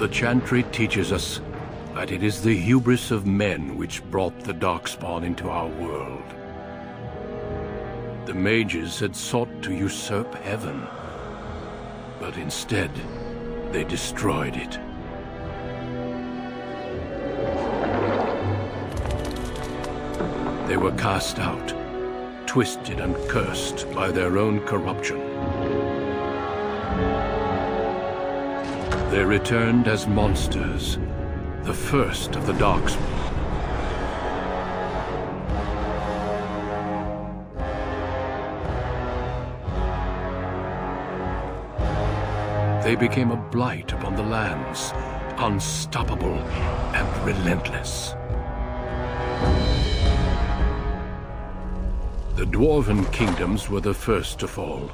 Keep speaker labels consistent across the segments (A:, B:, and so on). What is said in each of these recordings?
A: The Chantry teaches us that it is the hubris of men which brought the Darkspawn into our world. The mages had sought to usurp heaven, but instead, they destroyed it. They were cast out, twisted and cursed by their own corruption. They returned as monsters, the first of the Darkspawn. They became a blight upon the lands, unstoppable and relentless. The Dwarven kingdoms were the first to fall,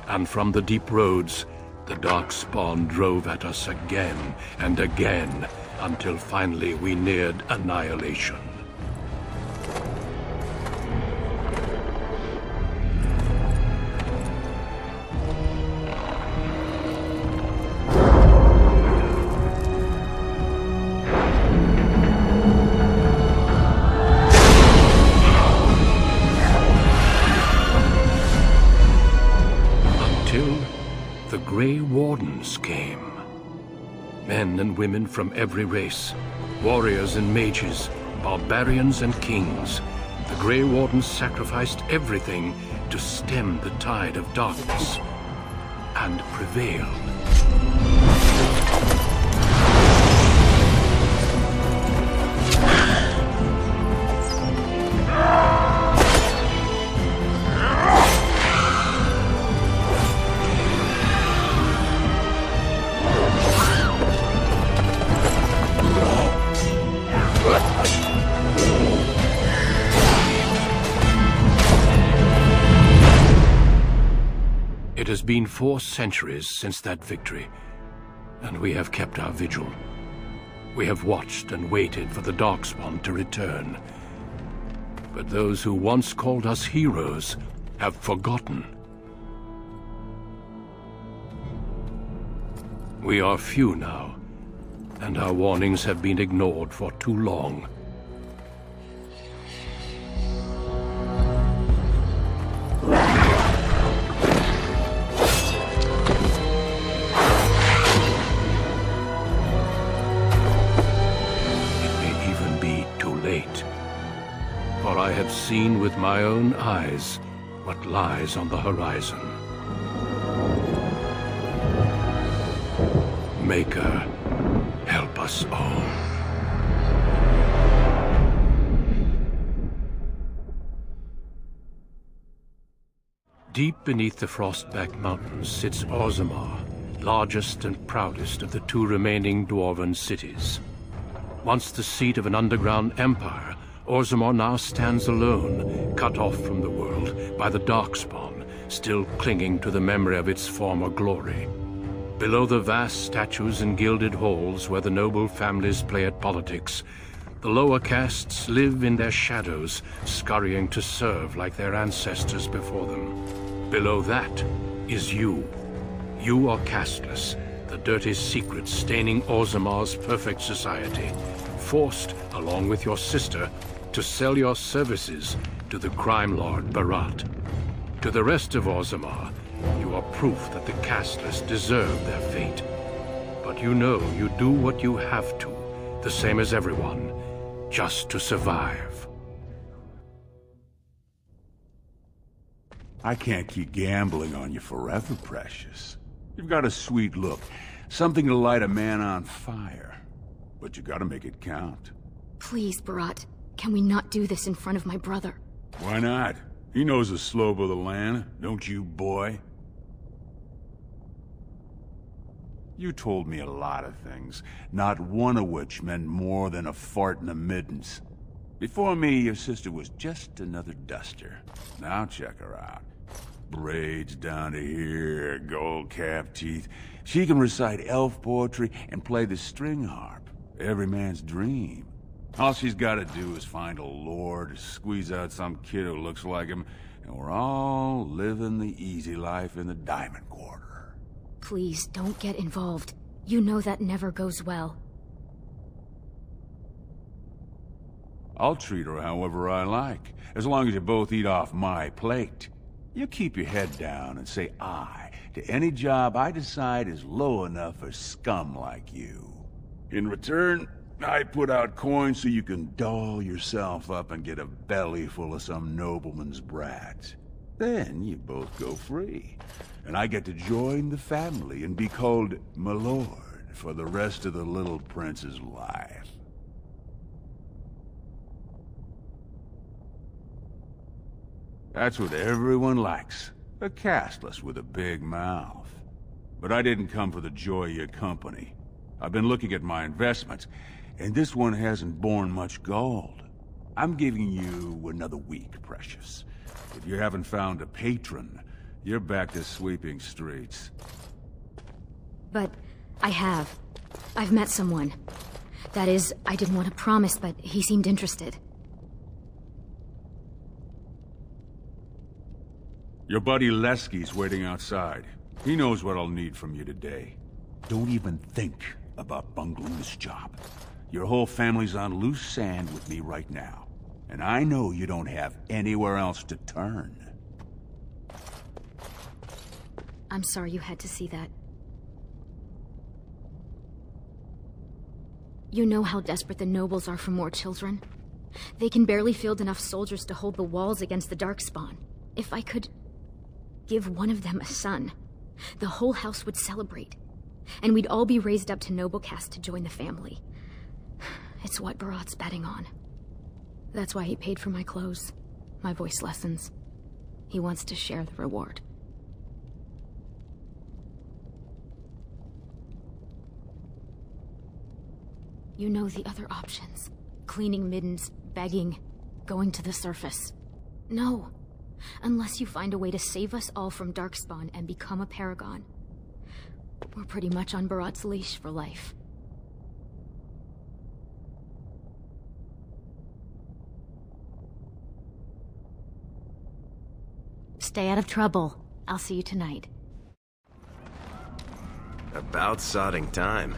A: and from the deep roads, the Darkspawn drove at us again and again, until finally we neared annihilation. Grey Wardens came. Men and women from every race, warriors and mages, barbarians and kings. The Grey Wardens sacrificed everything to stem the tide of darkness, and prevailed. It has been 4 centuries since that victory, and we have kept our vigil. We have watched and waited for the Darkspawn to return. But those who once called us heroes have forgotten. We are few now, and our warnings have been ignored for too long. For I have seen with my own eyes what lies on the horizon. Maker, help us all. Deep beneath the Frostback Mountains sits Orzammar, largest and proudest of the 2 remaining Dwarven cities. Once the seat of an underground empire, Orzammar now stands alone, cut off from the world by the Darkspawn, still clinging to the memory of its former glory. Below the vast statues and gilded halls where the noble families play at politics, the lower castes live in their shadows, scurrying to serve like their ancestors before them. Below that is you. You are casteless, the dirty secret staining Orzammar's perfect society, forced, along with your sister, to sell your services to the crime lord Barat. To the rest of Orzammar, you are proof that the casteless deserve their fate. But you know you do what you have to, the same as everyone, just to survive.
B: I can't keep gambling on you forever, Precious. You've got a sweet look, something to light a man on fire. But you gotta make it count.
C: Please, Barat. Can we not do this in front of my brother?
B: Why not? He knows the slope of the land, don't you, boy? You told me a lot of things, not one of which meant more than a fart in the middens. Before me, your sister was just another duster. Now check her out. Braids down to here, gold-capped teeth. She can recite elf poetry and play the string harp. Every man's dream. All she's gotta do is find a lord, squeeze out some kid who looks like him, and we're all living the easy life in the Diamond Quarter.
C: Please, don't get involved. You know that never goes well.
B: I'll treat her however I like, as long as you both eat off my plate. You keep your head down and say aye to any job I decide is low enough for scum like you. In return, I put out coins so you can doll yourself up and get a belly full of some nobleman's brat. Then you both go free, and I get to join the family and be called my lord for the rest of the little prince's life. That's what everyone likes. A castless with a big mouth. But I didn't come for the joy of your company. I've been looking at my investments, and this one hasn't borne much gold. I'm giving you another week, Precious. If you haven't found a patron, you're back to sweeping streets.
C: But I have. I've met someone. That is, I didn't want to promise, but he seemed interested.
B: Your buddy Lesky's waiting outside. He knows what I'll need from you today. Don't even think about bungling this job. Your whole family's on loose sand with me right now. And I know you don't have anywhere else to turn.
C: I'm sorry you had to see that. You know how desperate the nobles are for more children? They can barely field enough soldiers to hold the walls against the Darkspawn. If I could give one of them a son, the whole house would celebrate. And we'd all be raised up to noble caste to join the family. It's what Beresaad's betting on. That's why he paid for my clothes, my voice lessons. He wants to share the reward. You know the other options. Cleaning middens, begging, going to the surface. No. Unless you find a way to save us all from Darkspawn and become a paragon. We're pretty much on Beresaad's leash for life. Stay out of trouble. I'll see you tonight.
D: About sodding time.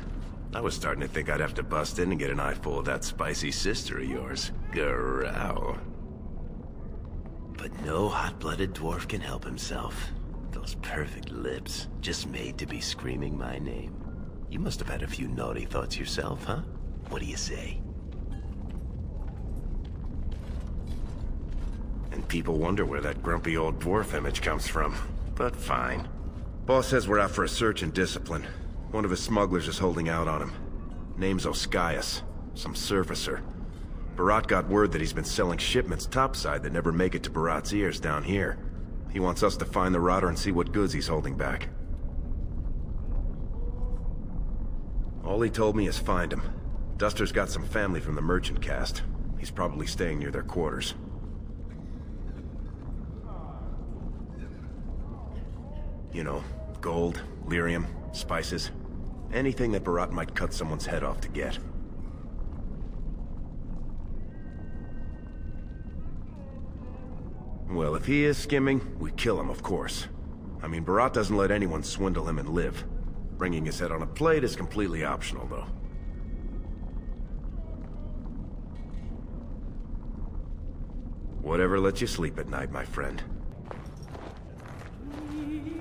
D: I was starting to think I'd have to bust in and get an eyeful of that spicy sister of yours. Growl. But no hot-blooded dwarf can help himself. Those perfect lips, just made to be screaming my name. You must have had a few naughty thoughts yourself, huh? What do you say? And people wonder where that grumpy old dwarf image comes from. But fine. Boss says we're out for a search and discipline. One of his smugglers is holding out on him. Name's Oskias, some surfacer. Beresaad got word that he's been selling shipments topside that never make it to Beresaad's ears down here. He wants us to find the rotter and see what goods he's holding back. All he told me is find him. Duster's got some family from the merchant caste. He's probably staying near their quarters. You know, gold, lyrium, spices. Anything that Beresaad might cut someone's head off to get. Well, if he is skimming, we kill him, of course. I mean, Beresaad doesn't let anyone swindle him and live. Bringing his head on a plate is completely optional, though. Whatever lets you sleep at night, my friend.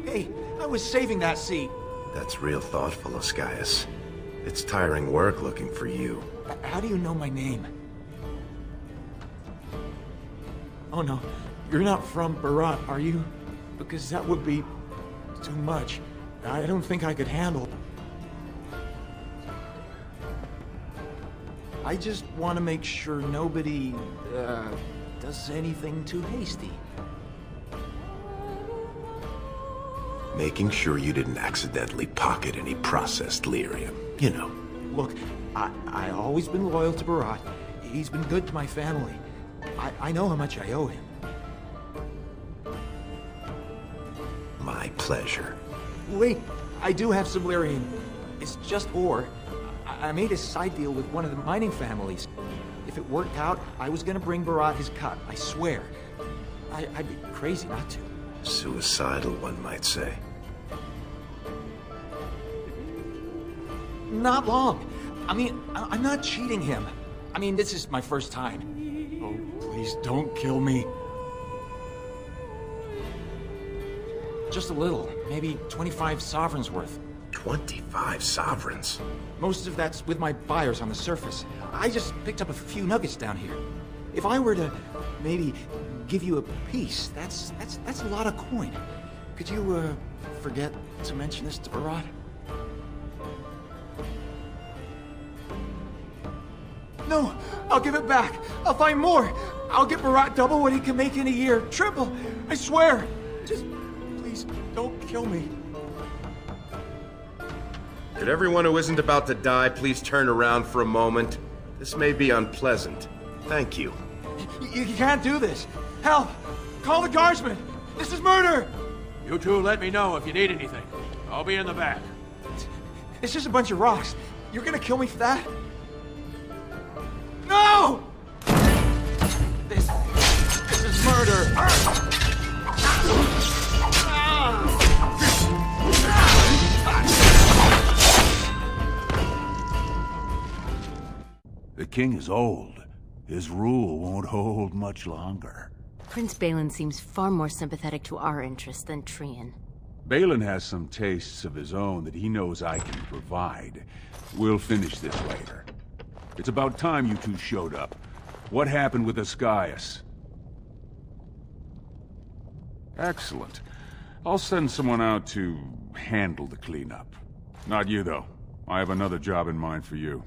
E: Hey, I was saving that seat.
D: That's real thoughtful, Oskias. It's tiring work looking for you.
E: How do you know my name? Oh no, you're not from Virbrant, are you? Because that would be too much. I don't think I could handle. I just want to make sure nobody, does anything too hasty.
D: Making sure you didn't accidentally pocket any processed lyrium, you know.
E: Look, I always been loyal to Beresaad. He's been good to my family. I know how much I owe him.
D: My pleasure.
E: Wait, I do have some lyrium. It's just ore. I made a side deal with one of the mining families. If it worked out, I was gonna bring Beresaad his cut, I swear. I'd be crazy not to.
D: Suicidal, one might say.
E: not long. I mean, I'm not cheating him. I mean, this is my first time. Oh, please don't kill me. Just a little, maybe 25 sovereigns worth.
D: 25 sovereigns?
E: Most of that's with my buyers on the surface. I just picked up a few nuggets down here. If I were to maybe give you a piece, that's a lot of coin. Could you forget to mention this to Beresaad? No, I'll give it back. I'll find more. I'll get Beresaad double what he can make in a year. Triple, I swear. Just please don't kill me.
D: Could everyone who isn't about to die please turn around for a moment? This may be unpleasant. Thank you.
E: You can't do this. Help! Call the guardsmen! This is murder!
A: You two let me know if you need anything. I'll be in the back.
E: It's just a bunch of rocks. You're gonna kill me for that? No! This is murder!
B: The king is old. His rule won't hold much longer.
F: Prince Balin seems far more sympathetic to our interests than Trian.
B: Balin has some tastes of his own that he knows I can provide. We'll finish this later. It's about time you two showed up. What happened with Ascaius? Excellent. I'll send someone out to handle the cleanup. Not you, though. I have another job in mind for you.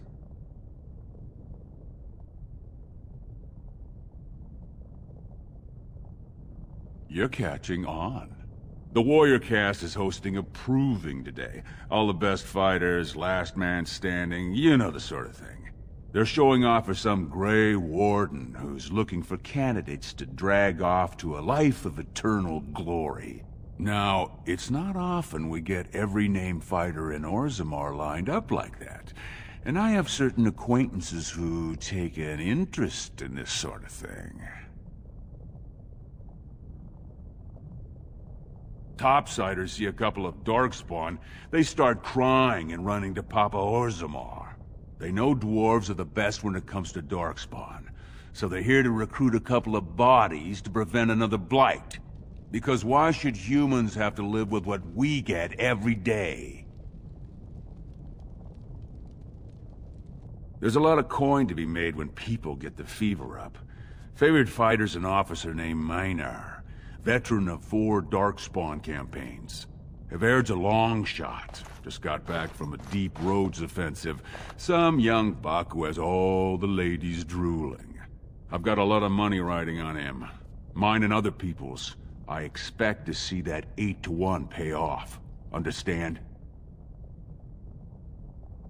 B: You're catching on. The Warrior Cast is hosting a proving today. All the best fighters, last man standing, you know the sort of thing. They're showing off for some Grey Warden who's looking for candidates to drag off to a life of eternal glory. Now, it's not often we get every named fighter in Orzammar lined up like that. And I have certain acquaintances who take an interest in this sort of thing. Topsiders see a couple of Darkspawn, they start crying and running to Papa Orzammar. They know dwarves are the best when it comes to Darkspawn, so they're here to recruit a couple of bodies to prevent another blight. Because why should humans have to live with what we get every day? There's a lot of coin to be made when people get the fever up. Favorite fighter's an officer named Minar. Veteran of 4 Darkspawn campaigns. Havaird's a long shot. Just got back from a deep roads offensive. Some young buck who has all the ladies drooling. I've got a lot of money riding on him. Mine and other people's. I expect to see that 8-to-1 pay off. Understand?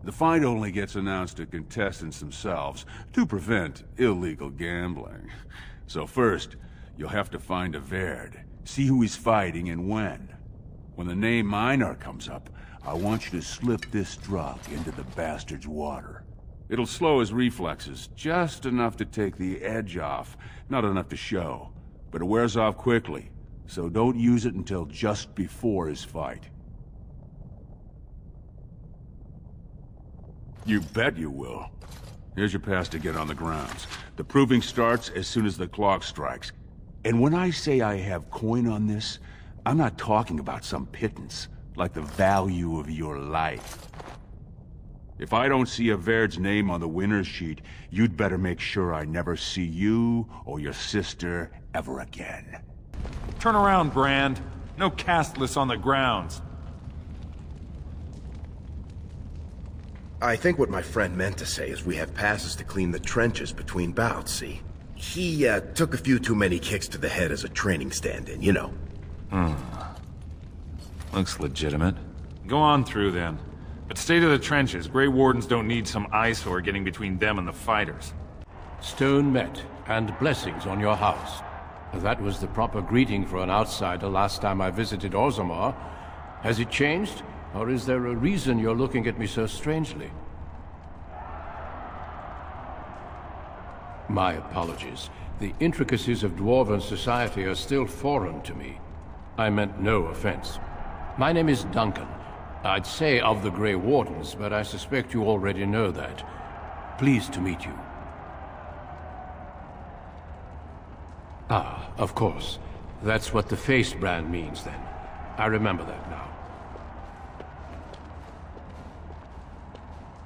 B: The fight only gets announced to contestants themselves to prevent illegal gambling. So first, you'll have to find Havaired, see who he's fighting and when. When the name Minar comes up, I want you to slip this drug into the bastard's water. It'll slow his reflexes, just enough to take the edge off, not enough to show. But it wears off quickly, so don't use it until just before his fight. You bet you will. Here's your pass to get on the grounds. The proving starts as soon as the clock strikes. And when I say I have coin on this, I'm not talking about some pittance, like the value of your life. If I don't see Havaird's name on the winner's sheet, you'd better make sure I never see you or your sister ever again.
G: Turn around, Brand. No castless on the grounds.
D: I think what my friend meant to say is we have passes to clean the trenches between bouts, see? He, took a few too many kicks to the head as a training stand-in, you know.
G: Looks legitimate. Go on through, then. But stay to the trenches. Grey Wardens don't need some eyesore getting between them and the fighters.
A: Stone met, and blessings on your house. That was the proper greeting for an outsider last time I visited Orzammar. Has it changed? Or is there a reason you're looking at me so strangely? My apologies. The intricacies of Dwarven society are still foreign to me. I meant no offense. My name is Duncan. I'd say of the Grey Wardens, but I suspect you already know that. Pleased to meet you. Ah, of course. That's what the face brand means, then. I remember that now.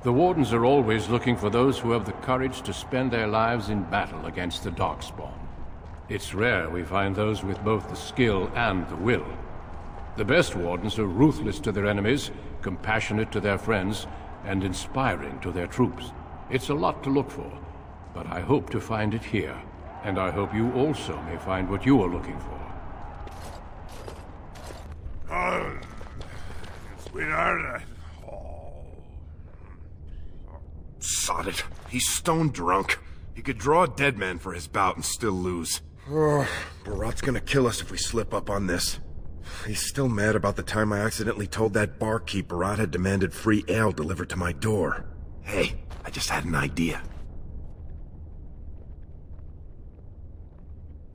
A: The Wardens are always looking for those who have the courage to spend their lives in battle against the Darkspawn. It's rare we find those with both the skill and the will. The best Wardens are ruthless to their enemies, compassionate to their friends, and inspiring to their troops. It's a lot to look for, but I hope to find it here, and I hope you also may find what you are looking for.
B: Sweetheart,
D: Sod it. He's stone drunk. He could draw a dead man for his bout and still lose. Beresaad's gonna kill us if we slip up on this. He's still mad about the time I accidentally told that barkeep Beresaad had demanded free ale delivered to my door. Hey, I just had an idea.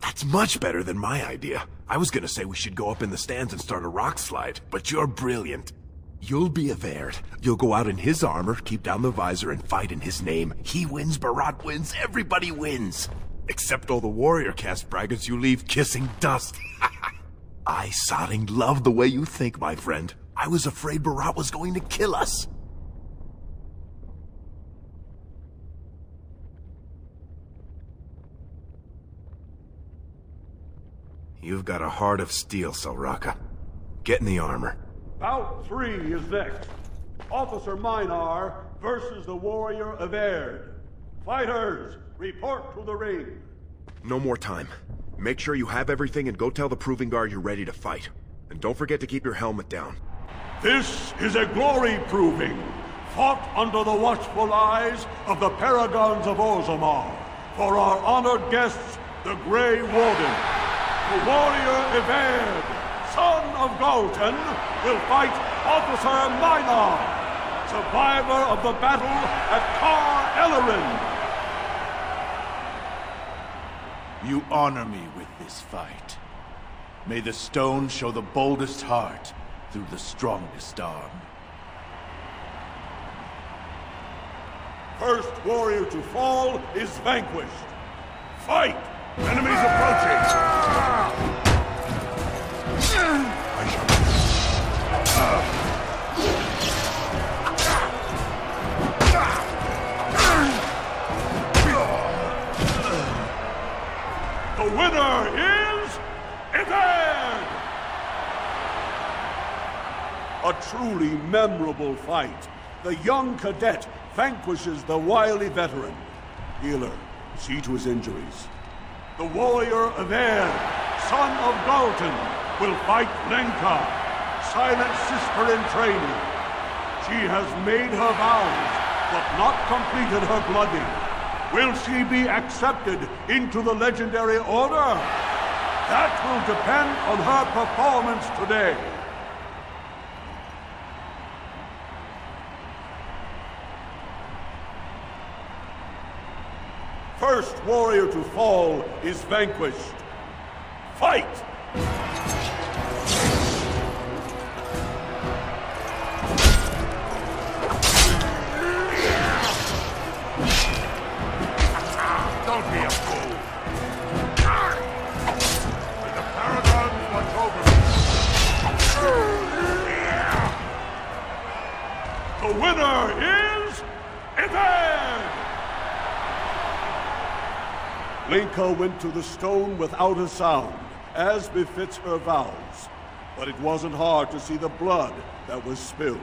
D: That's much better than my idea. I was gonna say we should go up in the stands and start a rock slide, but you're brilliant. You'll be a Verd. You'll go out in his armor, keep down the visor, and fight in his name. He wins, Beresaad wins, everybody wins. Except all the warrior caste braggarts you leave kissing dust. I sodding love the way you think, my friend. I was afraid Beresaad was going to kill us. You've got a heart of steel, Selraka. Get in the armor.
H: Bout 3 is next. Officer Minar versus the warrior Averd. Fighters, report to the ring.
D: No more time. Make sure you have everything and go tell the Proving Guard you're ready to fight. And don't forget to keep your helmet down.
H: This is a glory proving, fought under the watchful eyes of the Paragons of Orzammar. For our honored guests, the Grey Warden. The warrior Averd, son of Galton, will fight Officer Minar, survivor of the battle at Kar Ellerin.
I: You honor me with this fight. May the stone show the boldest heart through the strongest arm.
H: First warrior to fall is vanquished. Fight! Enemies approaching! The winner is Averd! A truly memorable fight. The young cadet vanquishes the wily veteran. Healer, see to his injuries. The warrior Averd, son of Galton, will fight Lenka, silent sister in training. She has made her vows, but not completed her blooding. Will she be accepted into the legendary order? That will depend on her performance today. First warrior to fall is vanquished. Fight!
B: don't be a fool. May the Paragons watch over me.
H: The winner is Averd! Lenka went to the stone without a sound, as befits her vows. But it wasn't hard to see the blood that was spilled.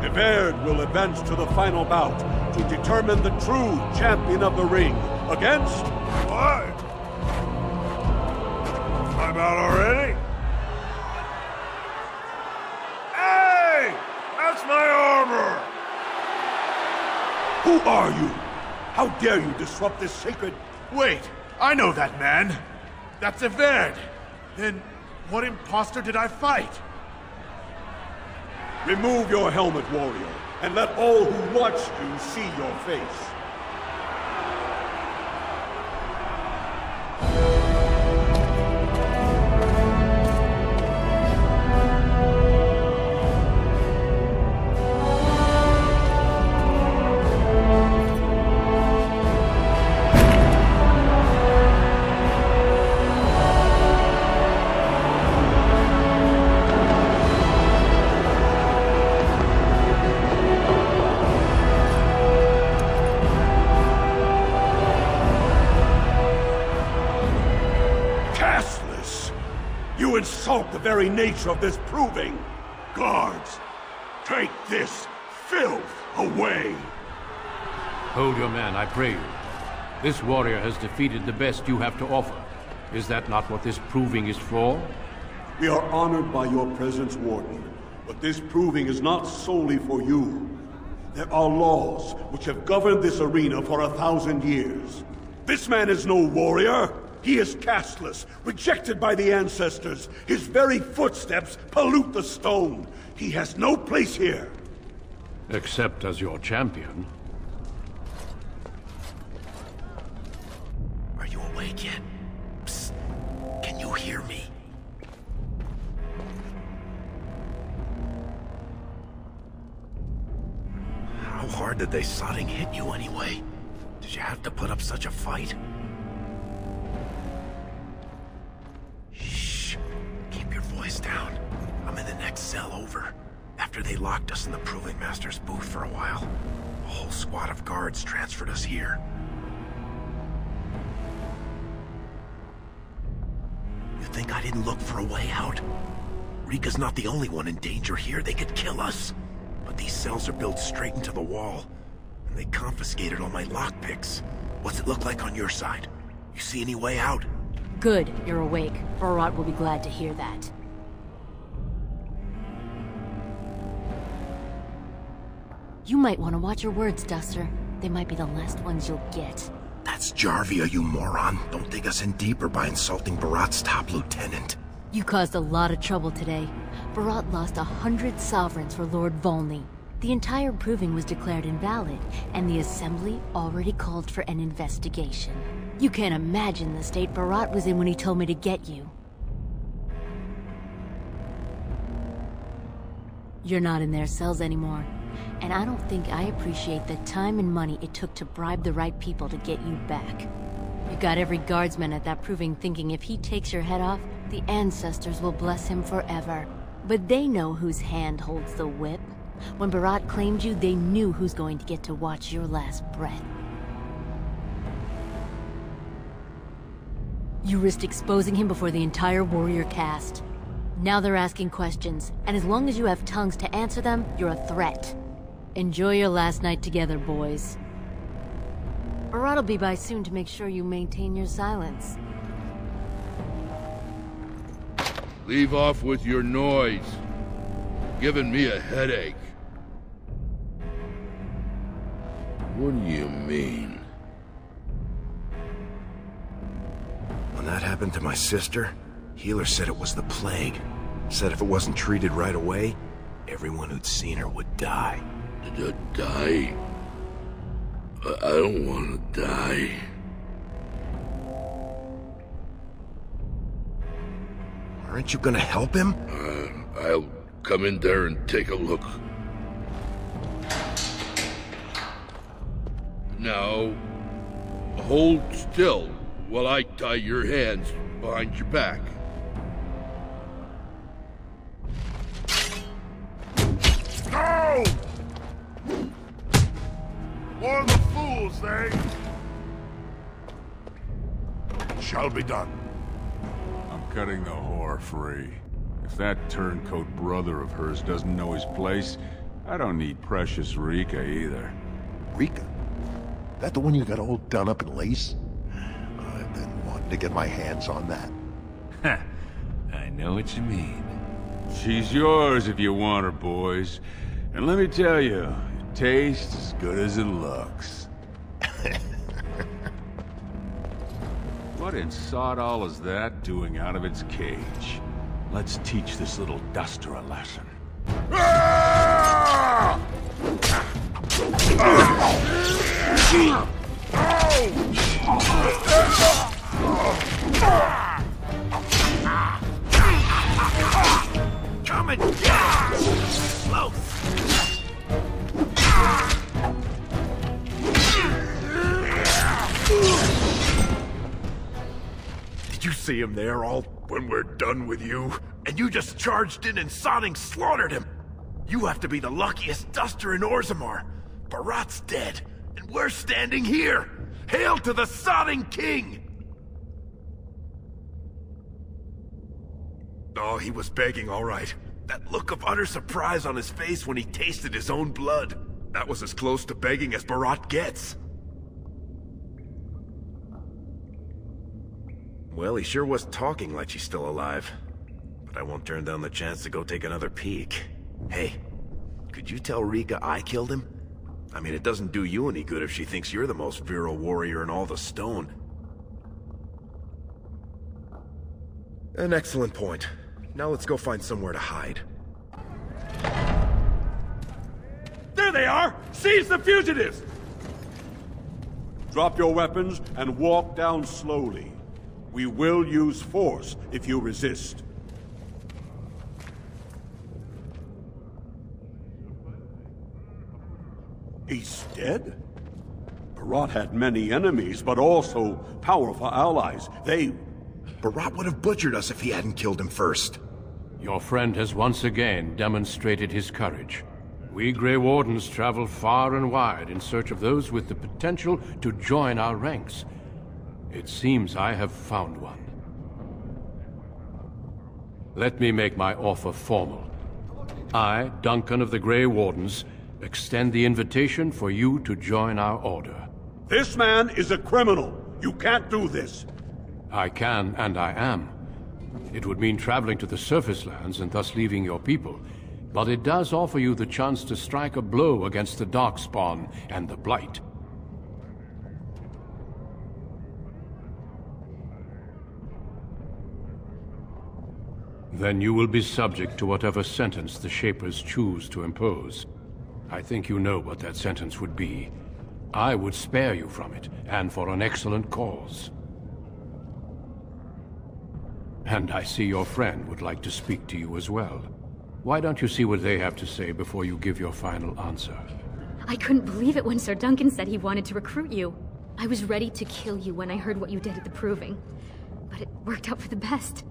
H: Averd will advance to the final bout to determine the true champion of the ring against...
B: What? I'm out already? Hey! That's my armor!
H: Who are you? How dare you disrupt this sacred...
I: Wait, I know that man. That's Averd. Then what imposter did I fight?
H: Remove your helmet, warrior, and let all who watch you see your face. insult the very nature of this proving. Guards, take this filth away.
A: Hold your man, I pray you. This warrior has defeated the best you have to offer. Is that not what this proving is for?
H: We are honored by your presence, Warden, but this proving is not solely for you. There are laws which have governed this arena for 1,000 years. This man is no warrior. He is casteless, rejected by the ancestors. His very footsteps pollute the stone. He has no place here.
A: Except as your champion.
D: Are you awake yet? Psst. Can you hear me? How hard did they sodding hit you anyway? Did you have to put up such a fight? Shh. Keep your voice down. I'm in the next cell over. After they locked us in the Proving Master's booth for a while, a whole squad of guards transferred us here. You think I didn't look for a way out? Rika's not the only one in danger here. They could kill us. But these cells are built straight into the wall. And they confiscated all my lockpicks. What's it look like on your side? You see any way out?
F: Good, you're awake. Virbrant will be glad to hear that. You might want to watch your words, Duster. They might be the last ones you'll get.
D: That's Jarvia, you moron. Don't dig us in deeper by insulting Barat's top lieutenant.
F: You caused a lot of trouble today. Virbrant lost 100 sovereigns for Lord Volney. The entire proving was declared invalid, and the Assembly already called for an investigation. You can't imagine the state Virbrant was in when he told me to get you. You're not in their cells anymore, and I don't think I appreciate the time and money it took to bribe the right people to get you back. You got every guardsman at that proving thinking if he takes your head off, the ancestors will bless him forever. But they know whose hand holds the whip. When Virbrant claimed you, they knew who's going to get to watch your last breath. You risked exposing him before the entire warrior caste. Now they're asking questions, and as long as you have tongues to answer them, you're a threat. Enjoy your last night together, boys. Virbrant will be by soon to make sure you maintain your silence.
J: Leave off with your noise. Giving me a headache. What do you mean?
D: When that happened to my sister, Healer said it was the plague. Said if it wasn't treated right away, everyone who'd seen her would die.
J: Die? I don't want to die.
D: Aren't you gonna help him?
J: I'll come in there and take a look. Now, hold still while I tie your hands behind your back.
I: No! More of the fools, they... Shall be done.
B: I'm cutting the whore free. If that turncoat brother of hers doesn't know his place, I don't need precious Rika either.
K: Rika? That the one you got all done up in lace? I've been wanting to get my hands on that.
B: I know what you mean. She's yours if you want her, boys. And let me tell you, it tastes as good as it looks. What in sod all is that doing out of its cage? Let's teach this little duster a lesson.
D: Come and get it! Sloth! Did you see him there all when we're done with you? And you just charged in and sodding slaughtered him! You have to be the luckiest duster in Orzammar. Barat's dead, and we're standing here! Hail to the sodding king! Oh, he was begging, all right. That look of utter surprise on his face when he tasted his own blood. That was as close to begging as Beresaad gets. Well, he sure was talking like she's still alive. But I won't turn down the chance to go take another peek. Hey, could you tell Rika I killed him? I mean, it doesn't do you any good if she thinks you're the most virile warrior in all the stone. An excellent point. Now let's go find somewhere to hide.
H: There they are! Seize the fugitives! Drop your weapons and walk down slowly. We will use force if you resist. He's dead? Beresaad had many enemies, but also powerful allies.
D: Beresaad would have butchered us if he hadn't killed him first.
A: Your friend has once again demonstrated his courage. We Grey Wardens travel far and wide in search of those with the potential to join our ranks. It seems I have found one. Let me make my offer formal. I, Duncan of the Grey Wardens, extend the invitation for you to join our order.
H: This man is a criminal. You can't do this.
A: I can, and I am. It would mean traveling to the surface lands and thus leaving your people, but it does offer you the chance to strike a blow against the Darkspawn and the Blight. Then you will be subject to whatever sentence the Shapers choose to impose. I think you know what that sentence would be. I would spare you from it, and for an excellent cause. And I see your friend would like to speak to you as well. Why don't you see what they have to say before you give your final answer?
C: I couldn't believe it when Sir Duncan said he wanted to recruit you. I was ready to kill you when I heard what you did at the Proving. But it worked out for the best.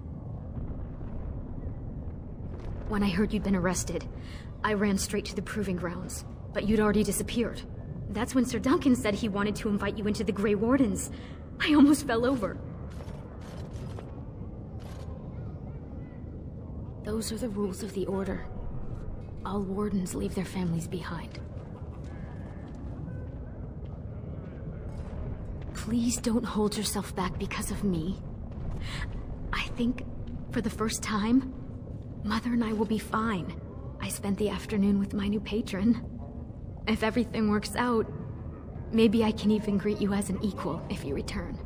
C: When I heard you'd been arrested, I ran straight to the Proving Grounds, but you'd already disappeared. That's when Sir Duncan said he wanted to invite you into the Grey Wardens. I almost fell over. Those are the rules of the Order. All Wardens leave their families behind. Please don't hold yourself back because of me. I think, for the first time, Mother and I will be fine. I spent the afternoon with my new patron. If everything works out, maybe I can even greet you as an equal if you return.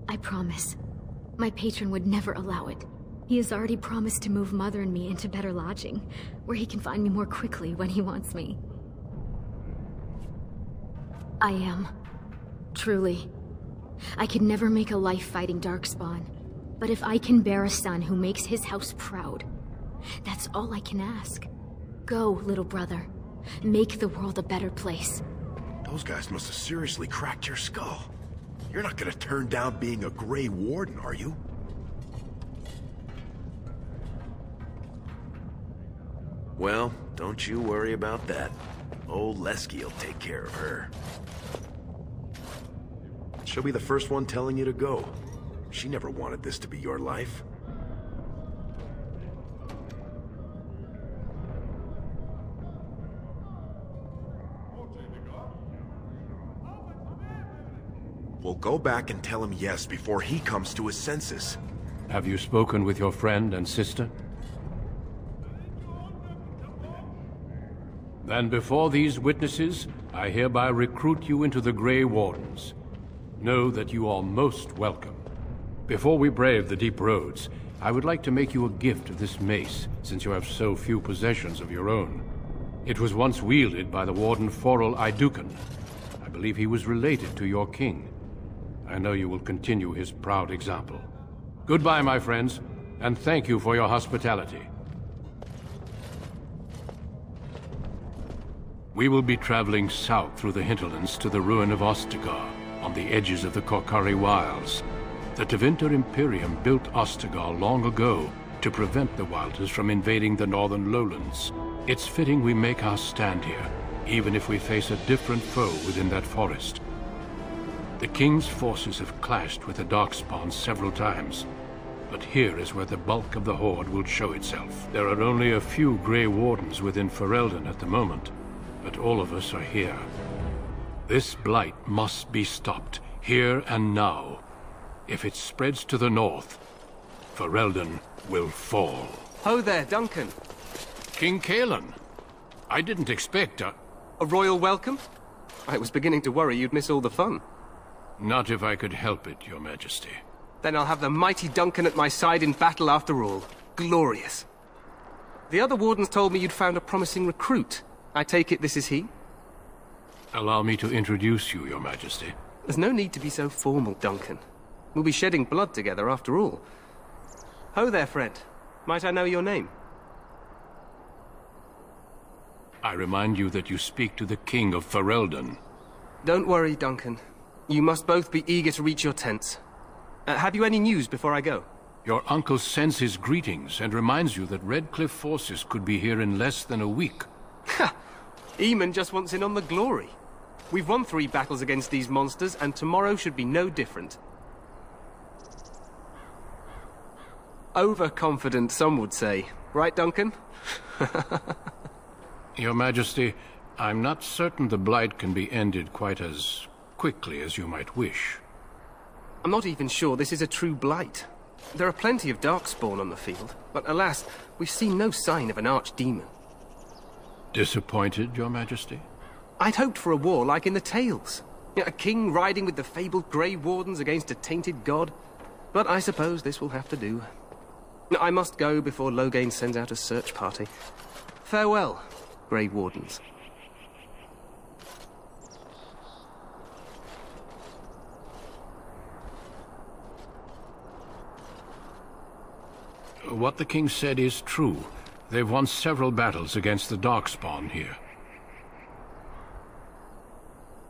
C: I promise. My patron would never allow it. He has already promised to move Mother and me into better lodging, where he can find me more quickly when he wants me. I am. Truly. I could never make a life fighting Darkspawn, but if I can bear a son who makes his house proud, that's all I can ask. Go, little brother. Make the world a better place.
D: Those guys must have seriously cracked your skull. You're not gonna turn down being a Grey Warden, are you? Well, don't you worry about that. Old Lesky'll take care of her. She'll be the first one telling you to go. She never wanted this to be your life. We'll go back and tell him yes before he comes to his senses.
A: Have you spoken with your friend and sister? Then before these witnesses, I hereby recruit you into the Grey Wardens. Know that you are most welcome. Before we brave the deep roads, I would like to make you a gift of this mace, since you have so few possessions of your own. It was once wielded by the Warden Forel Idukan. I believe he was related to your king. I know you will continue his proud example. Goodbye, my friends, and thank you for your hospitality. We will be traveling south through the hinterlands to the ruin of Ostagar, on the edges of the Korcari Wilds. The Tevinter Imperium built Ostagar long ago to prevent the Wilders from invading the northern lowlands. It's fitting we make our stand here, even if we face a different foe within that forest. The King's forces have clashed with the Darkspawn several times, but here is where the bulk of the Horde will show itself. There are only a few Grey Wardens within Ferelden at the moment, but all of us are here. This blight must be stopped, here and now. If it spreads to the north, Ferelden will fall.
L: Ho there, Duncan.
A: King Kalen. I didn't expect a
L: royal welcome? I was beginning to worry you'd miss all the fun.
A: Not if I could help it, Your Majesty.
L: Then I'll have the mighty Duncan at my side in battle after all. Glorious. The other wardens told me you'd found a promising recruit. I take it this is he?
A: Allow me to introduce you, Your Majesty.
L: There's no need to be so formal, Duncan. We'll be shedding blood together after all. Ho there, friend. Might I know your name?
A: I remind you that you speak to the King of Ferelden.
L: Don't worry, Duncan. You must both be eager to reach your tents. Have you any news before I go?
A: Your uncle sends his greetings and reminds you that Redcliffe forces could be here in less than a week.
L: Ha! Eamon just wants in on the glory. We've won 3 battles against these monsters, and tomorrow should be no different. Overconfident, some would say. Right, Duncan?
A: Your Majesty, I'm not certain the Blight can be ended quite as quickly as you might wish.
L: I'm not even sure this is a true blight. There are plenty of Darkspawn on the field, but alas, we've seen no sign of an archdemon.
A: Disappointed, Your Majesty?
L: I'd hoped for a war like in the tales. A king riding with the fabled Grey Wardens against a tainted god. But I suppose this will have to do. I must go before Loghain sends out a search party. Farewell, Grey Wardens.
A: What the king said is true. They've won several battles against the Darkspawn here.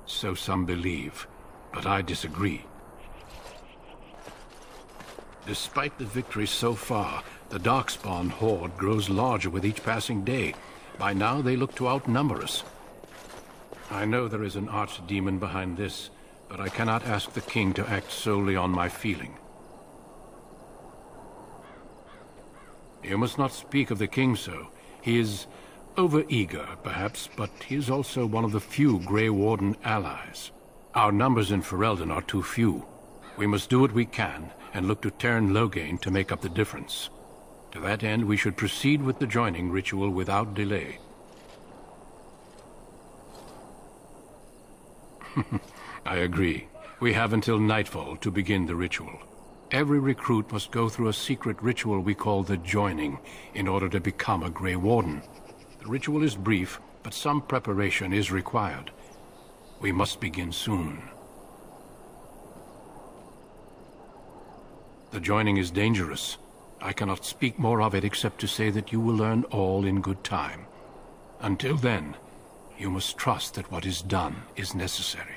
A: So some believe, but I disagree. Despite the victory so far, the Darkspawn horde grows larger with each passing day. By now they look to outnumber us. I know there is an archdemon behind this, but I cannot ask the king to act solely on my feeling. You must not speak of the king so. He is overeager, perhaps, but he is also one of the few Grey Warden allies. Our numbers in Ferelden are too few. We must do what we can, and look to Teyrn Loghain to make up the difference. To that end, we should proceed with the joining ritual without delay. I agree. We have until nightfall to begin the ritual. Every recruit must go through a secret ritual we call the Joining in order to become a Grey Warden. The ritual is brief, but some preparation is required. We must begin soon. The Joining is dangerous. I cannot speak more of it except to say that you will learn all in good time. Until then, you must trust that what is done is necessary.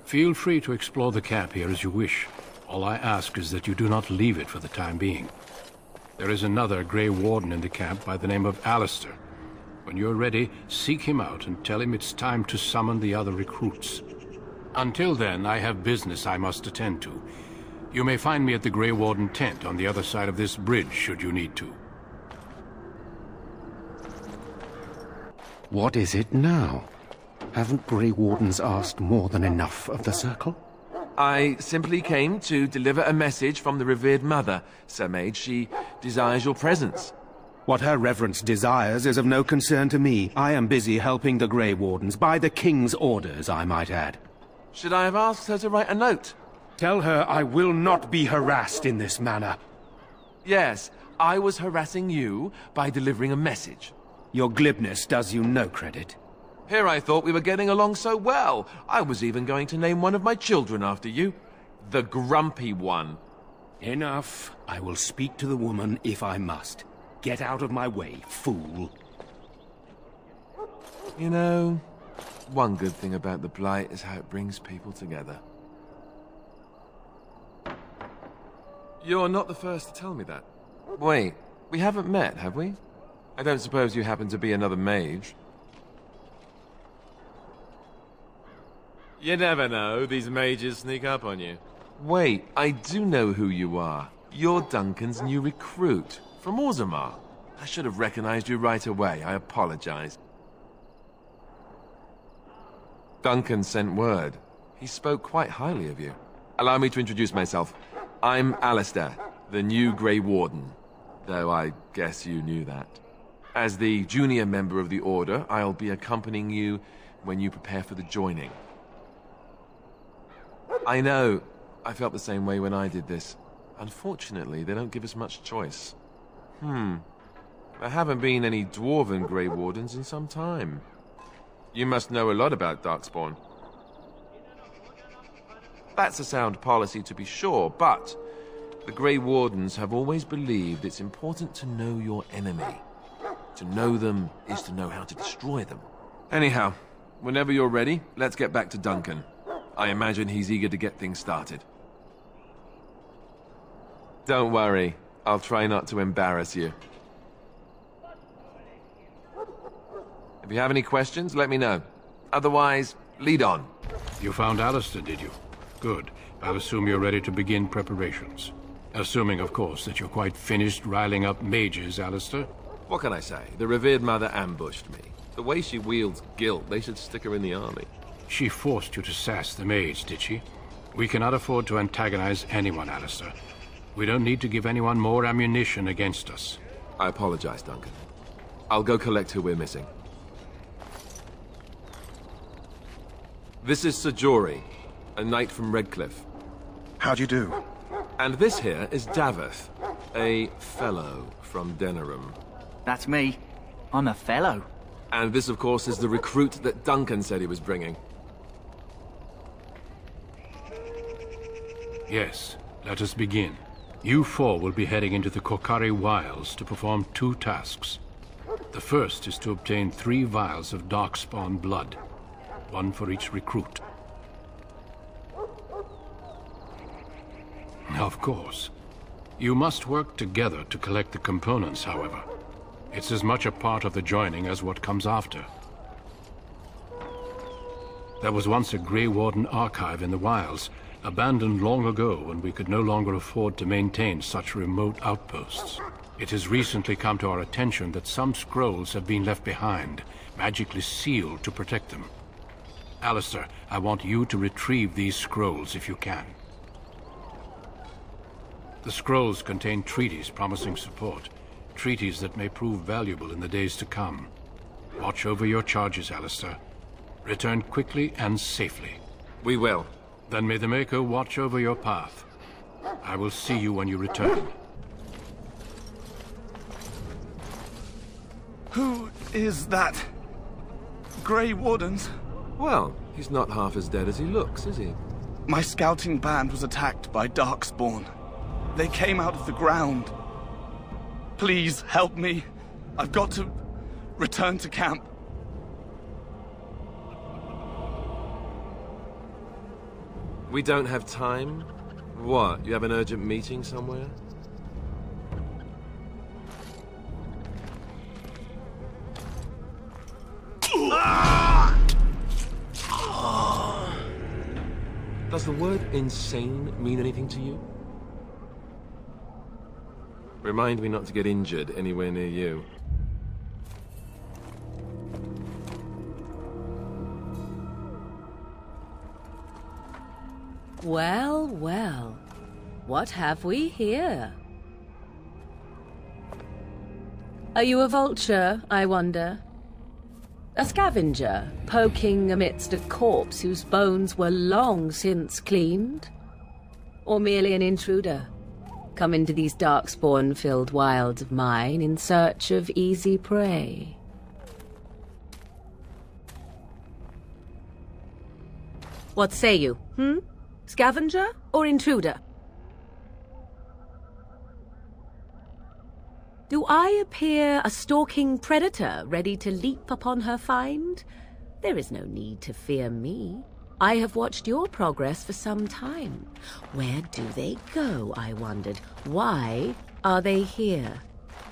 A: Feel free to explore the camp here as you wish. All I ask is that you do not leave it for the time being. There is another Grey Warden in the camp by the name of Alistair. When you're ready, seek him out and tell him it's time to summon the other recruits. Until then, I have business I must attend to. You may find me at the Grey Warden tent on the other side of this bridge, should you need to.
M: What is it now? Haven't Grey Wardens asked more than enough of the Circle?
N: I simply came to deliver a message from the revered mother, Sir Mage. She desires your presence.
M: What her reverence desires is of no concern to me. I am busy helping the Grey Wardens, by the King's orders, I might add.
N: Should I have asked her to write a note?
M: Tell her I will not be harassed in this manner.
N: Yes, I was harassing you by delivering a message.
M: Your glibness does you no credit.
N: Here I thought we were getting along so well. I was even going to name one of my children after you. The Grumpy One.
M: Enough. I will speak to the woman if I must. Get out of my way, fool.
N: You know, one good thing about the Blight is how it brings people together. You're not the first to tell me that. Wait, we haven't met, have we? I don't suppose you happen to be another mage? You never know, these mages sneak up on you. Wait, I do know who you are. You're Duncan's new recruit, from Orzammar. I should have recognized you right away, I apologize. Duncan sent word. He spoke quite highly of you. Allow me to introduce myself. I'm Alistair, the new Grey Warden. Though I guess you knew that. As the junior member of the Order, I'll be accompanying you when you prepare for the joining. I know. I felt the same way when I did this. Unfortunately, they don't give us much choice. There haven't been any Dwarven Grey Wardens in some time. You must know a lot about Darkspawn. That's a sound policy to be sure, but the Grey Wardens have always believed it's important to know your enemy. To know them is to know how to destroy them. Anyhow, whenever you're ready, let's get back to Duncan. I imagine he's eager to get things started. Don't worry, I'll try not to embarrass you. If you have any questions, let me know. Otherwise, lead on.
A: You found Alistair, did you? Good. I'll assume you're ready to begin preparations. Assuming, of course, that you're quite finished riling up mages, Alistair.
N: What can I say? The revered mother ambushed me. The way she wields guilt, they should stick her in the army.
A: She forced you to sass the mage, did she? We cannot afford to antagonize anyone, Alistair. We don't need to give anyone more ammunition against us.
N: I apologize, Duncan. I'll go collect who we're missing. This is Sir Jory, a knight from Redcliffe.
O: How do you do?
N: And this here is Daveth, a fellow from Denerim.
P: That's me. I'm a fellow.
N: And this, of course, is the recruit that Duncan said he was bringing.
A: Yes, let us begin. You four will be heading into the Korcari Wilds to perform 2 tasks. The first is to obtain 3 vials of Darkspawn blood, 1 for each recruit. Of course. You must work together to collect the components, however. It's as much a part of the joining as what comes after. There was once a Grey Warden archive in the wilds, abandoned long ago when we could no longer afford to maintain such remote outposts. It has recently come to our attention that some scrolls have been left behind, magically sealed to protect them. Alistair, I want you to retrieve these scrolls if you can. The scrolls contain treaties promising support, treaties that may prove valuable in the days to come. Watch over your charges, Alistair. Return quickly and safely.
N: We will.
A: Then may the Maker watch over your path. I will see you when you return.
O: Who is that? Grey Wardens?
N: Well, he's not half as dead as he looks, is he?
O: My scouting band was attacked by Darkspawn. They came out of the ground. Please help me. I've got to return to camp.
N: We don't have time? What, you have an urgent meeting somewhere? Does the word insane mean anything to you? Remind me not to get injured anywhere near you.
Q: Well, well. What have we here? Are you a vulture, I wonder? A scavenger, poking amidst a corpse whose bones were long since cleaned? Or merely an intruder, come into these darkspawn-filled wilds of mine in search of easy prey? What say you, Scavenger or intruder? Do I appear a stalking predator ready to leap upon her find? There is no need to fear me. I have watched your progress for some time. Where do they go, I wondered? Why are they here?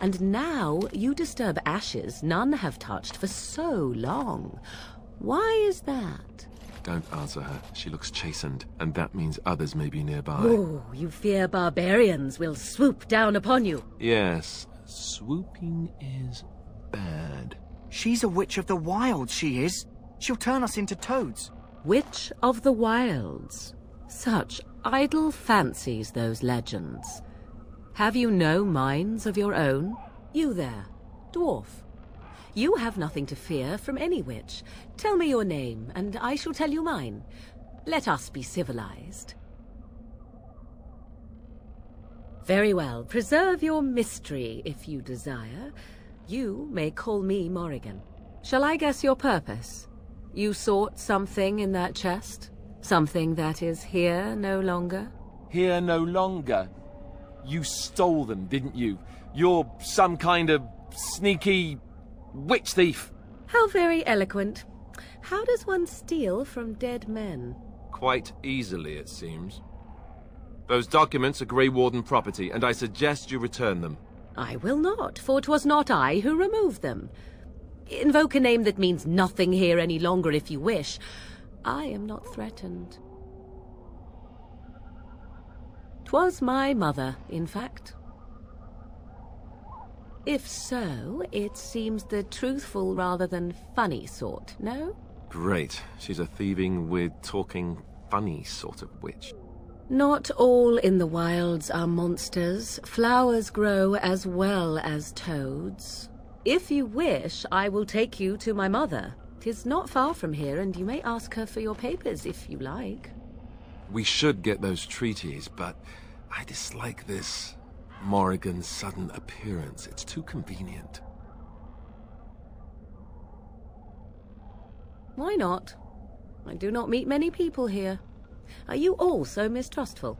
Q: And now you disturb ashes none have touched for so long. Why is that?
N: Don't answer her. She looks chastened, and that means others may be nearby.
Q: Oh, you fear barbarians will swoop down upon you.
N: Yes, swooping is bad.
P: She's a witch of the wilds, she is. She'll turn us into toads.
Q: Witch of the wilds. Such idle fancies, those legends. Have you no minds of your own? You there, dwarf. You have nothing to fear from any witch. Tell me your name, and I shall tell you mine. Let us be civilized. Very well. Preserve your mystery, if you desire. You may call me Morrigan. Shall I guess your purpose? You sought something in that chest? Something that is here no longer?
N: Here no longer? You stole them, didn't you? You're some kind of sneaky witch thief.
Q: How very eloquent. How does one steal from dead men?
N: Quite easily, it seems. Those documents are Grey Warden property, and I suggest you return them.
Q: I will not, for 'twas not I who removed them. Invoke a name that means nothing here any longer if you wish. I am not threatened. 'Twas my mother, in fact. If so, it seems the truthful rather than funny sort, no?
N: Great. She's a thieving, weird, talking, funny sort of witch.
Q: Not all in the wilds are monsters. Flowers grow as well as toads. If you wish, I will take you to my mother. 'Tis not far from here, and you may ask her for your papers if you like.
N: We should get those treaties, but I dislike this Morrigan's sudden appearance. It's too convenient.
Q: Why not? I do not meet many people here. Are you all so mistrustful?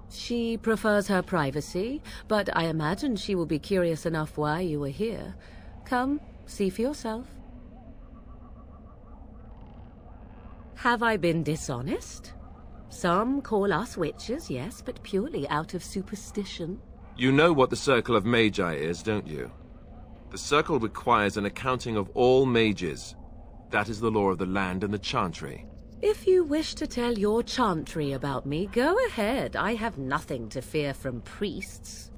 Q: She prefers her privacy, but I imagine she will be curious enough why you are here. Come, see for yourself. Have I been dishonest? Some call us witches, yes, but purely out of superstition.
N: You know what the Circle of Magi is, don't you? The Circle requires an accounting of all mages. That is the law of the land and the Chantry.
Q: If you wish to tell your chantry about me, go ahead. I have nothing to fear from priests.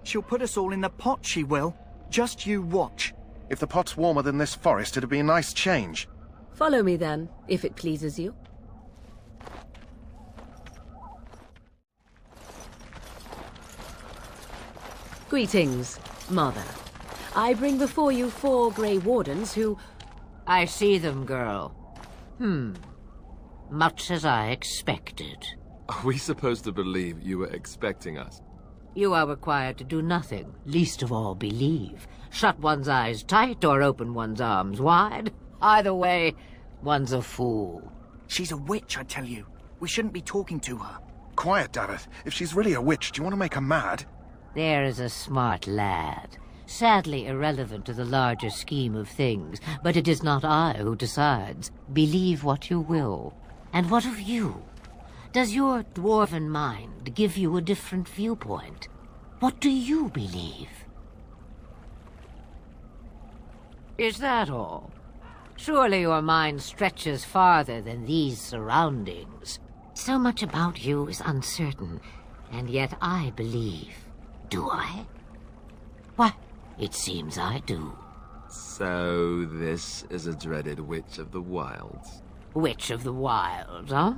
P: She'll put us all in the pot, she will. Just you watch.
K: If the pot's warmer than this forest, it'd be a nice change.
Q: Follow me then, if it pleases you. Greetings, Mother. I bring before you 4 Grey Wardens who...
R: I see them, girl. Much as I expected.
N: Are we supposed to believe you were expecting us?
R: You are required to do nothing, least of all believe. Shut one's eyes tight or open one's arms wide. Either way, one's a fool.
P: She's a witch, I tell you. We shouldn't be talking to her.
K: Quiet, Dareth. If she's really a witch, do you want to make her mad?
R: There is a smart lad. Sadly irrelevant to the larger scheme of things, but it is not I who decides. Believe what you will. And what of you? Does your dwarven mind give you a different viewpoint? What do you believe? Is that all? Surely your mind stretches farther than these surroundings. So much about you is uncertain, and yet I believe. Do I? Why, it seems I do.
N: So this is a dreaded Witch of the Wilds.
R: Witch of the Wilds, huh?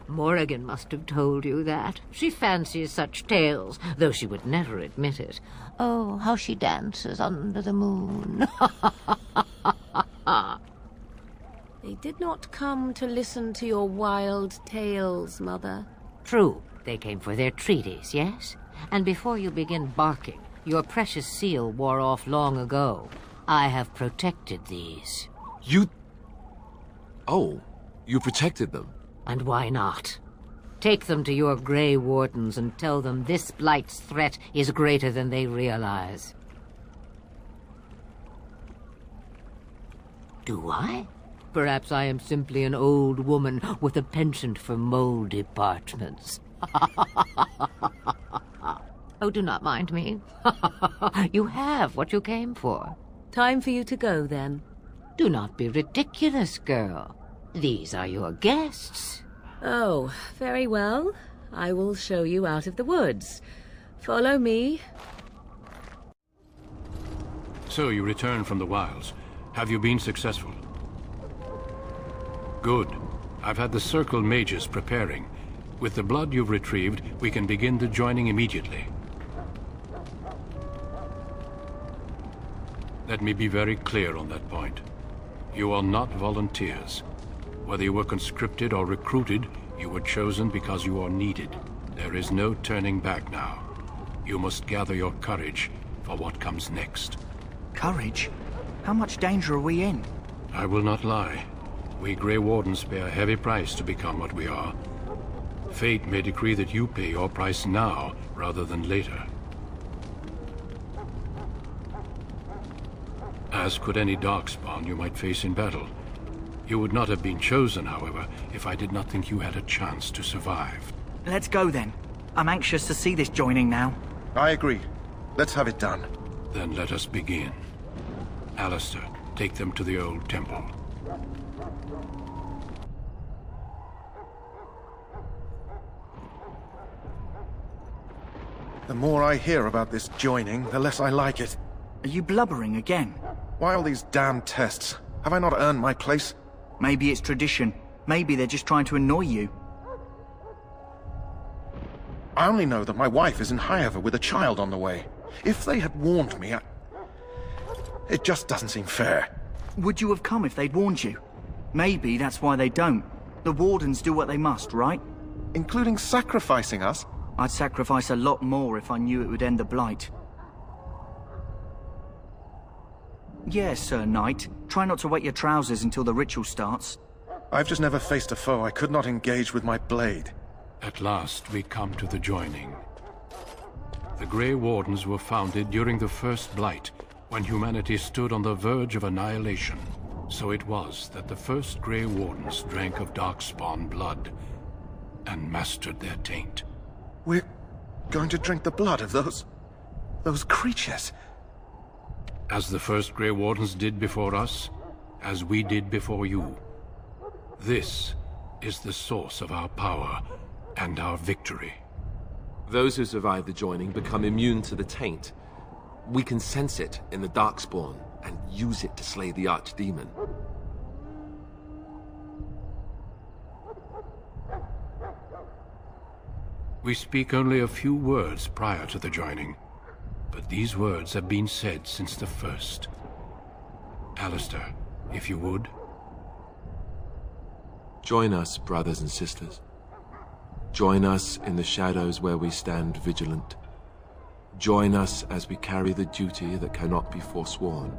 R: Morrigan must have told you that. She fancies such tales, though she would never admit it. Oh, how she dances under the moon.
Q: They did not come to listen to your wild tales, Mother.
R: True, they came for their treaties, yes? And before you begin barking, your precious seal wore off long ago. I have protected these.
N: You... Oh, you protected them?
R: And why not? Take them to your Grey Wardens and tell them this blight's threat is greater than they realize. Do I? Perhaps I am simply an old woman with a penchant for mole departments. Oh, do not mind me. You have what you came for.
Q: Time for you to go, then.
R: Do not be ridiculous, girl. These are your guests.
Q: Oh, very well. I will show you out of the woods. Follow me.
A: So you return from the wilds. Have you been successful? Good. I've had the Circle mages preparing. With the blood you've retrieved, we can begin the joining immediately. Let me be very clear on that point. You are not volunteers. Whether you were conscripted or recruited, you were chosen because you are needed. There is no turning back now. You must gather your courage for what comes next.
P: Courage? How much danger are we in?
A: I will not lie. We Grey Wardens pay a heavy price to become what we are. Fate may decree that you pay your price now rather than later. As could any darkspawn you might face in battle. You would not have been chosen, however, if I did not think you had a chance to survive.
P: Let's go then. I'm anxious to see this joining now.
K: I agree. Let's have it done.
A: Then let us begin. Alistair, take them to the old temple.
K: The more I hear about this joining, the less I like it.
P: Are you blubbering again?
K: Why all these damn tests? Have I not earned my place?
P: Maybe it's tradition. Maybe they're just trying to annoy you.
K: I only know that my wife is in Highever with a child on the way. If they had warned me, it just doesn't seem fair.
P: Would you have come if they'd warned you? Maybe that's why they don't. The Wardens do what they must, right?
K: Including sacrificing us?
P: I'd sacrifice a lot more if I knew it would end the Blight. Yes, Sir Knight. Try not to wet your trousers until the ritual starts.
K: I've just never faced a foe I could not engage with my blade.
A: At last we come to the joining. The Grey Wardens were founded during the First Blight, when humanity stood on the verge of annihilation. So it was that the first Grey Wardens drank of Darkspawn blood and mastered their taint.
K: We're going to drink the blood of those creatures.
A: As the first Grey Wardens did before us, as we did before you. This is the source of our power and our victory.
N: Those who survive the joining become immune to the taint. We can sense it in the Darkspawn and use it to slay the Archdemon.
A: We speak only a few words prior to the joining, but these words have been said since the first. Alistair, if you would.
N: Join us, brothers and sisters. Join us in the shadows where we stand vigilant. Join us as we carry the duty that cannot be forsworn.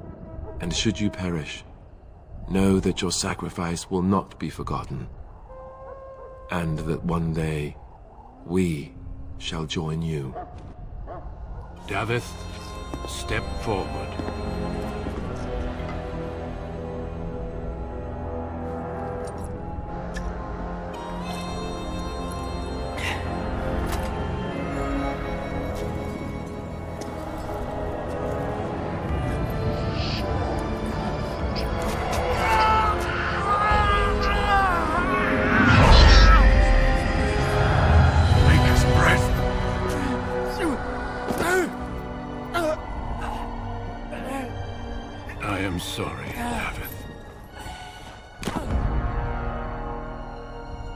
N: And should you perish, know that your sacrifice will not be forgotten. And that one day, we shall join you.
A: Davith, step forward.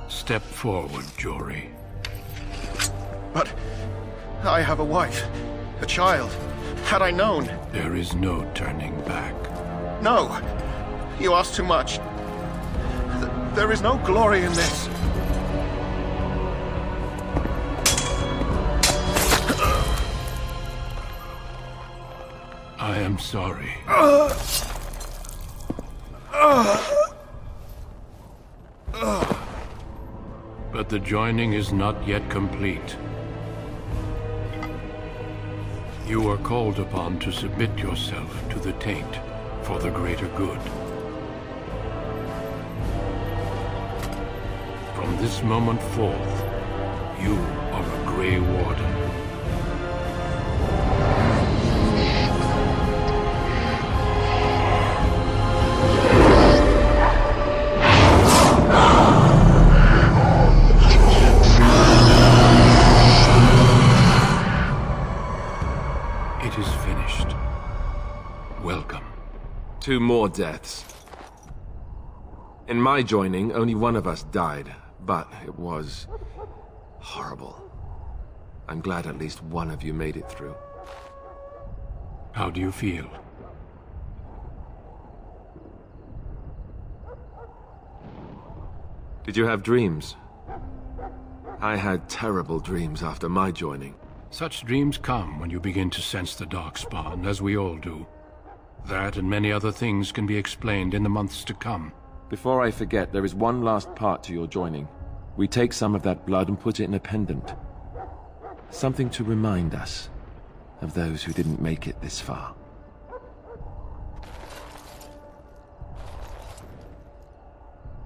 A: Step forward, Jory.
K: But I have a wife, a child. Had I known...
A: There is no turning back.
K: No! You ask too much. There is no glory in this.
A: I am sorry. But the joining is not yet complete. You are called upon to submit yourself to the taint for the greater good. From this moment forth, you are a Grey Warden. It is finished. Welcome.
N: 2 more deaths. In my joining, only one of us died, but it was horrible. I'm glad at least one of you made it through.
A: How do you feel?
N: Did you have dreams? I had terrible dreams after my joining.
A: Such dreams come when you begin to sense the Darkspawn, as we all do. That and many other things can be explained in the months to come.
N: Before I forget, there is one last part to your joining. We take some of that blood and put it in a pendant. Something to remind us of those who didn't make it this far.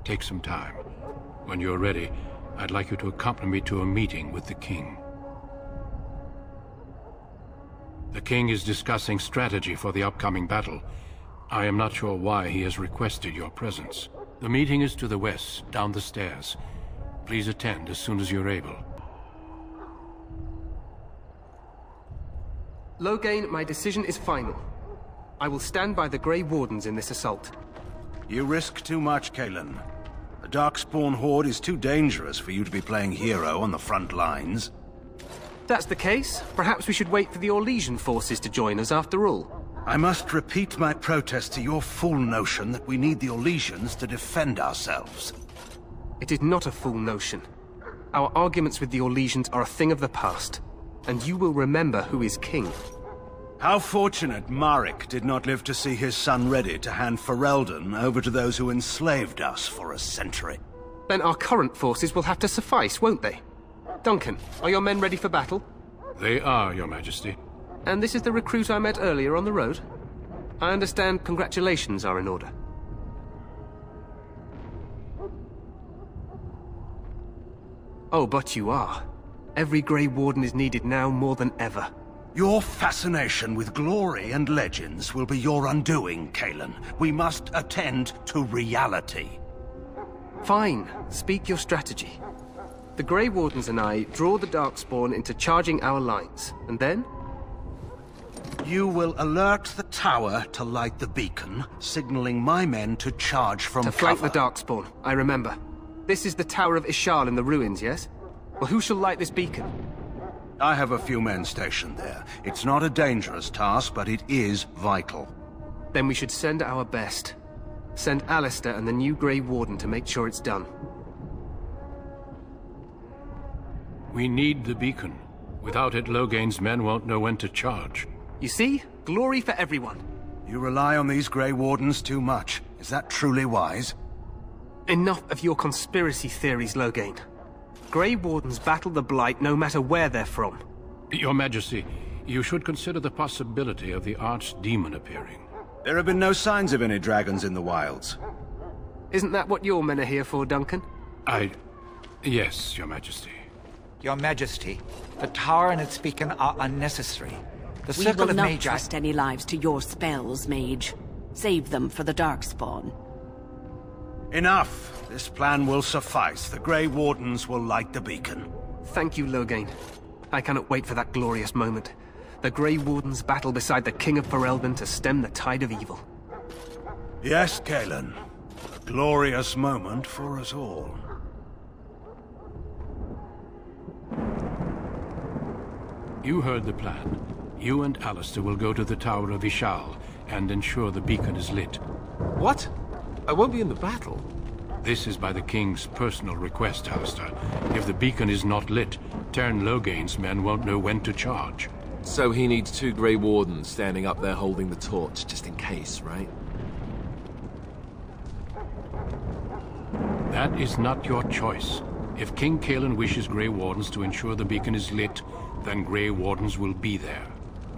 A: Take some time. When you're ready, I'd like you to accompany me to a meeting with the king. The king is discussing strategy for the upcoming battle. I am not sure why he has requested your presence. The meeting is to the west, down the stairs. Please attend as soon as you're able.
L: Loghain, my decision is final. I will stand by the Grey Wardens in this assault.
I: You risk too much, Cailan. The Darkspawn horde is too dangerous for you to be playing hero on the front lines.
L: If that's the case, perhaps we should wait for the Orlesian forces to join us after all.
I: I must repeat my protest to your fool notion that we need the Orlesians to defend ourselves.
L: It is not a fool notion. Our arguments with the Orlesians are a thing of the past, and you will remember who is king.
I: How fortunate Marek did not live to see his son ready to hand Ferelden over to those who enslaved us for a century.
L: Then our current forces will have to suffice, won't they? Duncan, are your men ready for battle?
A: They are, Your Majesty.
L: And this is the recruit I met earlier on the road? I understand congratulations are in order. Oh, but you are. Every Grey Warden is needed now more than ever.
I: Your fascination with glory and legends will be your undoing, Cailan. We must attend to reality.
L: Fine. Speak your strategy. The Grey Wardens and I draw the Darkspawn into charging our lines, and then?
I: You will alert the tower to light the beacon, signaling my men to charge from cover.
L: To flank the Darkspawn, I remember. This is the Tower of Ishal in the ruins, yes? Well, who shall light this beacon?
I: I have a few men stationed there. It's not a dangerous task, but it is vital.
L: Then we should send our best. Send Alistair and the new Grey Warden to make sure it's done.
A: We need the beacon. Without it, Loghain's men won't know when to charge.
L: You see? Glory for everyone.
I: You rely on these Grey Wardens too much. Is that truly wise?
L: Enough of your conspiracy theories, Loghain. Grey Wardens battle the Blight no matter where they're from.
A: Your Majesty, you should consider the possibility of the Archdemon appearing.
I: There have been no signs of any dragons in the wilds.
L: Isn't that what your men are here for, Duncan?
A: Yes, Your Majesty.
E: Your Majesty, the tower and its beacon are unnecessary. The
S: We
E: circle
S: will
E: of
S: not
E: Magi...
S: trust any lives to your spells, Mage. Save them for the Darkspawn.
I: Enough! This plan will suffice. The Grey Wardens will light the beacon.
L: Thank you, Loghain. I cannot wait for that glorious moment. The Grey Wardens battle beside the King of Ferelden to stem the tide of evil.
I: Yes, Cailan. A glorious moment for us all.
A: You heard the plan. You and Alistair will go to the Tower of Ishal and ensure the beacon is lit.
N: What? I won't be in the battle.
A: This is by the King's personal request, Alistair. If the beacon is not lit, Tern Loghain's men won't know when to charge.
N: So he needs 2 Grey Wardens standing up there holding the torch, just in case, right?
A: That is not your choice. If King Cailan wishes Grey Wardens to ensure the beacon is lit, then Grey Wardens will be there.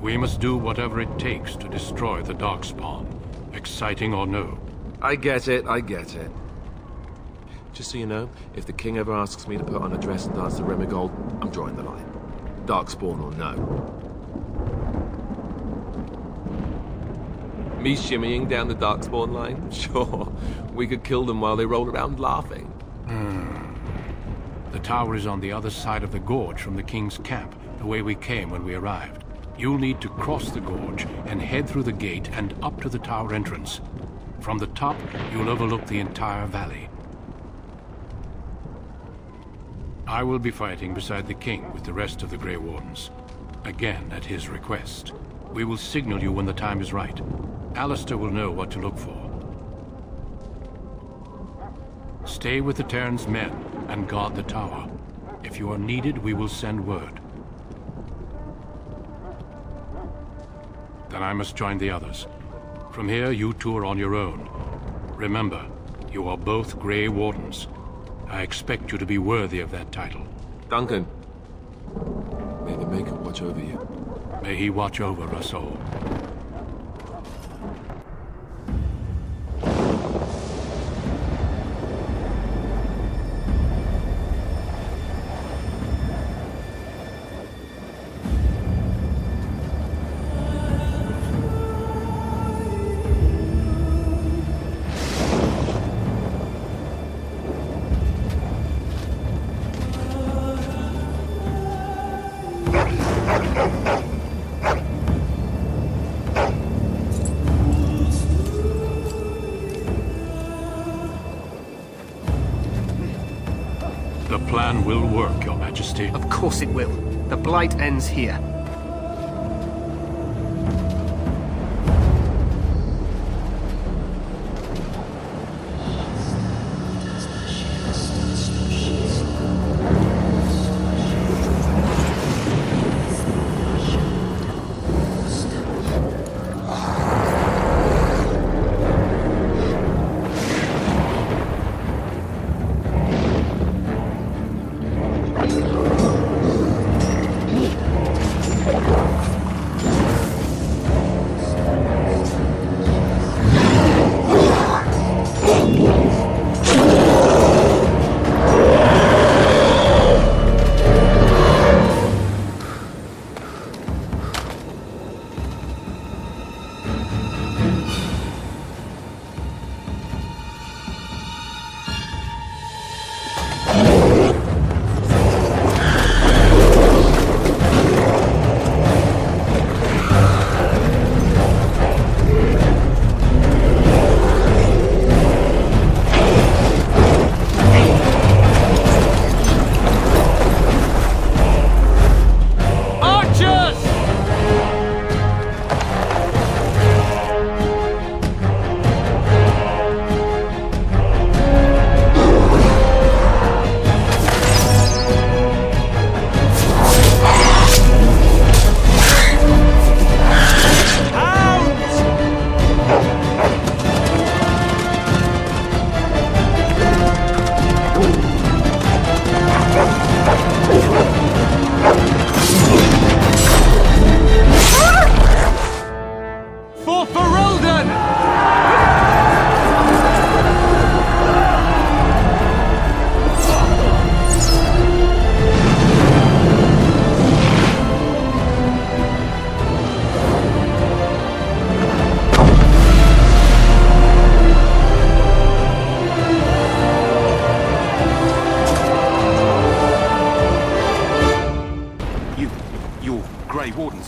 A: We must do whatever it takes to destroy the Darkspawn, exciting or no.
N: I get it, I get it. Just so you know, if the king ever asks me to put on a dress and dance to Remigold, I'm drawing the line. Darkspawn or no. Me shimmying down the Darkspawn line? Sure. We could kill them while they roll around laughing.
A: The tower is on the other side of the gorge from the King's camp, the way we came when we arrived. You'll need to cross the gorge and head through the gate and up to the tower entrance. From the top, you'll overlook the entire valley. I will be fighting beside the king with the rest of the Grey Wardens. Again, at his request. We will signal you when the time is right. Alistair will know what to look for. Stay with the Terran's men and guard the tower. If you are needed, we will send word. Then I must join the others. From here, you two are on your own. Remember, you are both Grey Wardens. I expect you to be worthy of that title.
N: Duncan, may the Maker watch over you.
A: May he watch over us all. The plan will work, Your Majesty.
L: Of course it will. The Blight ends here.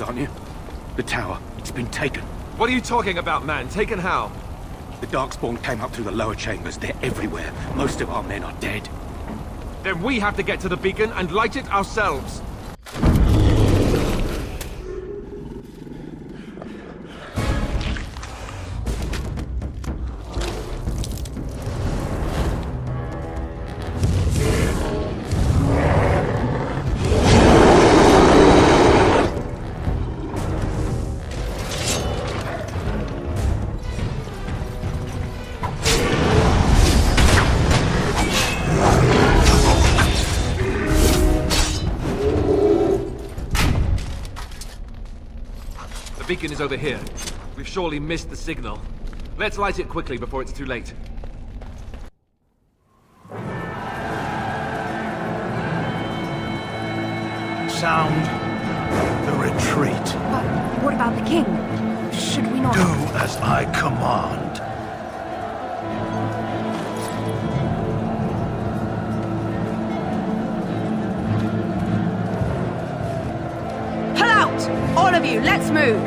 M: Aren't you? The tower, it's been taken.
N: What are you talking about, man? Taken how?
M: The Darkspawn came up through the lower chambers. They're everywhere. Most of our men are dead.
N: Then we have to get to the beacon and light it ourselves. The beacon is over here. We've surely missed the signal. Let's light it quickly before it's too late.
I: Sound the retreat.
C: But what about the king? Should we not...
I: Do as I command.
C: Pull out!
T: All of you, let's move!